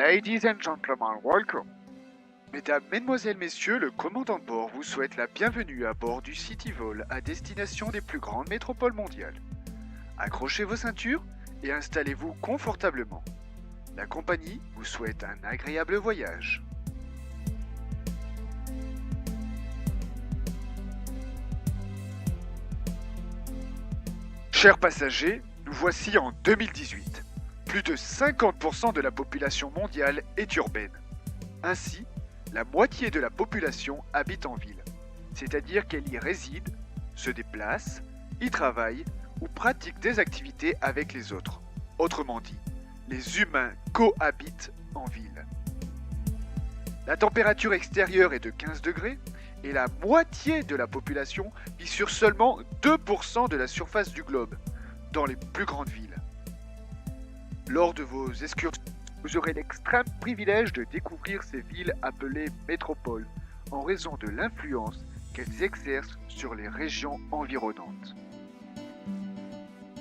Ladies and gentlemen, welcome. Mesdames, Mesdemoiselles, Messieurs, le commandant de bord vous souhaite la bienvenue à bord du CityVol à destination des plus grandes métropoles mondiales. Accrochez vos ceintures et installez-vous confortablement. La compagnie vous souhaite un agréable voyage. Chers passagers, nous voici en 2018. Plus de 50% de la population mondiale est urbaine. Ainsi, la moitié de la population habite en ville, c'est-à-dire qu'elle y réside, se déplace, y travaille ou pratique des activités avec les autres. Autrement dit, les humains cohabitent en ville. La température extérieure est de 15 degrés et la moitié de la population vit sur seulement 2% de la surface du globe, dans les plus grandes villes. Lors de vos excursions, vous aurez l'extrême privilège de découvrir ces villes appelées métropoles, en raison de l'influence qu'elles exercent sur les régions environnantes.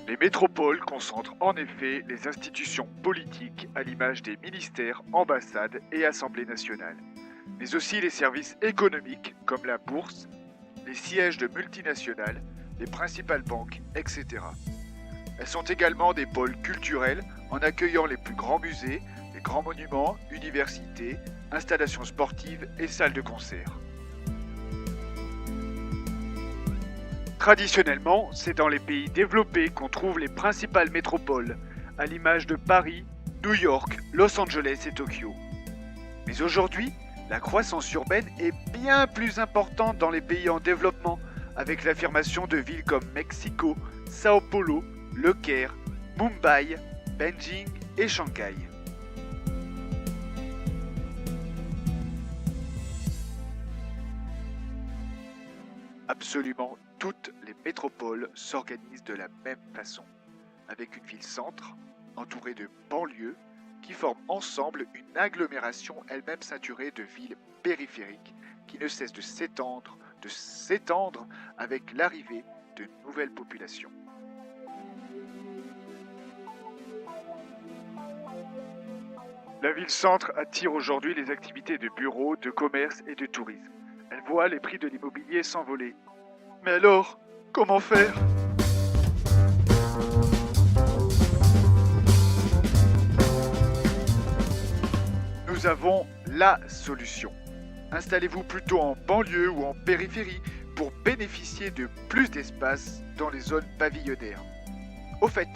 Les métropoles concentrent en effet les institutions politiques à l'image des ministères, ambassades et assemblées nationales, mais aussi les services économiques comme la bourse, les sièges de multinationales, les principales banques, etc. Elles sont également des pôles culturels en accueillant les plus grands musées, les grands monuments, universités, installations sportives et salles de concert. Traditionnellement, c'est dans les pays développés qu'on trouve les principales métropoles, à l'image de Paris, New York, Los Angeles et Tokyo. Mais aujourd'hui, la croissance urbaine est bien plus importante dans les pays en développement, avec l'affirmation de villes comme Mexico, Sao Paulo, Le Caire, Mumbai, Beijing et Shanghai. Absolument toutes les métropoles s'organisent de la même façon, avec une ville-centre entourée de banlieues qui forment ensemble une agglomération elle-même saturée de villes périphériques qui ne cessent de s'étendre avec l'arrivée de nouvelles populations. La ville-centre attire aujourd'hui les activités de bureaux, de commerce et de tourisme. Elle voit les prix de l'immobilier s'envoler. Mais alors, comment faire ? Nous avons la solution. Installez-vous plutôt en banlieue ou en périphérie pour bénéficier de plus d'espace dans les zones pavillonnaires. Au fait,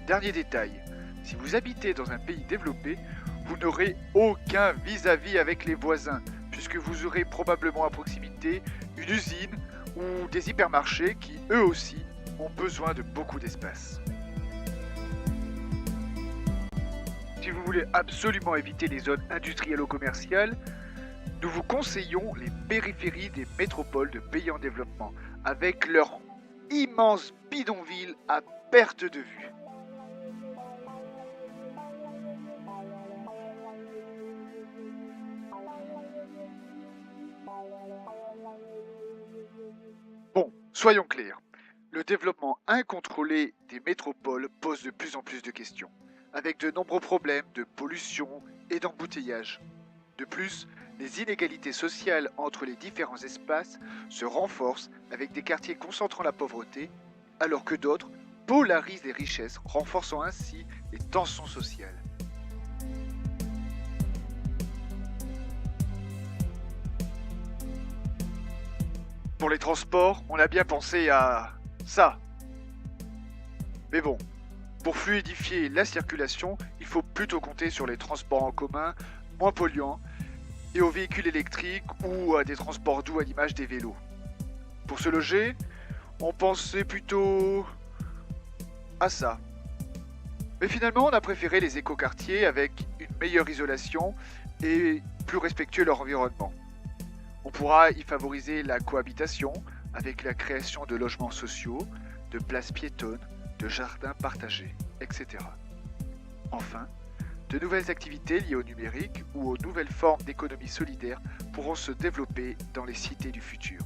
dernier détail, si vous habitez dans un pays développé, vous n'aurez aucun vis-à-vis avec les voisins, puisque vous aurez probablement à proximité une usine ou des hypermarchés qui, eux aussi, ont besoin de beaucoup d'espace. Si vous voulez absolument éviter les zones industrielles ou commerciales, nous vous conseillons les périphéries des métropoles de pays en développement, avec leurs immenses bidonvilles à perte de vue. Bon, soyons clairs, le développement incontrôlé des métropoles pose de plus en plus de questions, avec de nombreux problèmes de pollution et d'embouteillage. De plus, les inégalités sociales entre les différents espaces se renforcent avec des quartiers concentrant la pauvreté, alors que d'autres polarisent les richesses, renforçant ainsi les tensions sociales. Pour les transports, on a bien pensé à ça. Mais bon, pour fluidifier la circulation, il faut plutôt compter sur les transports en commun, moins polluants, et aux véhicules électriques ou à des transports doux à l'image des vélos. Pour se loger, on pensait plutôt à ça. Mais finalement, on a préféré les écoquartiers avec une meilleure isolation et plus respectueux de leur environnement. On pourra y favoriser la cohabitation avec la création de logements sociaux, de places piétonnes, de jardins partagés, etc. Enfin, de nouvelles activités liées au numérique ou aux nouvelles formes d'économie solidaire pourront se développer dans les cités du futur.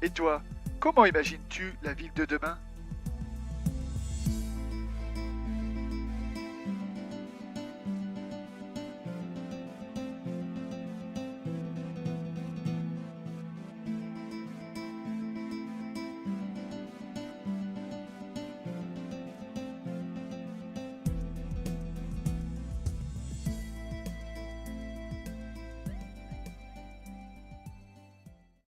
Et toi, comment imagines-tu la ville de demain ?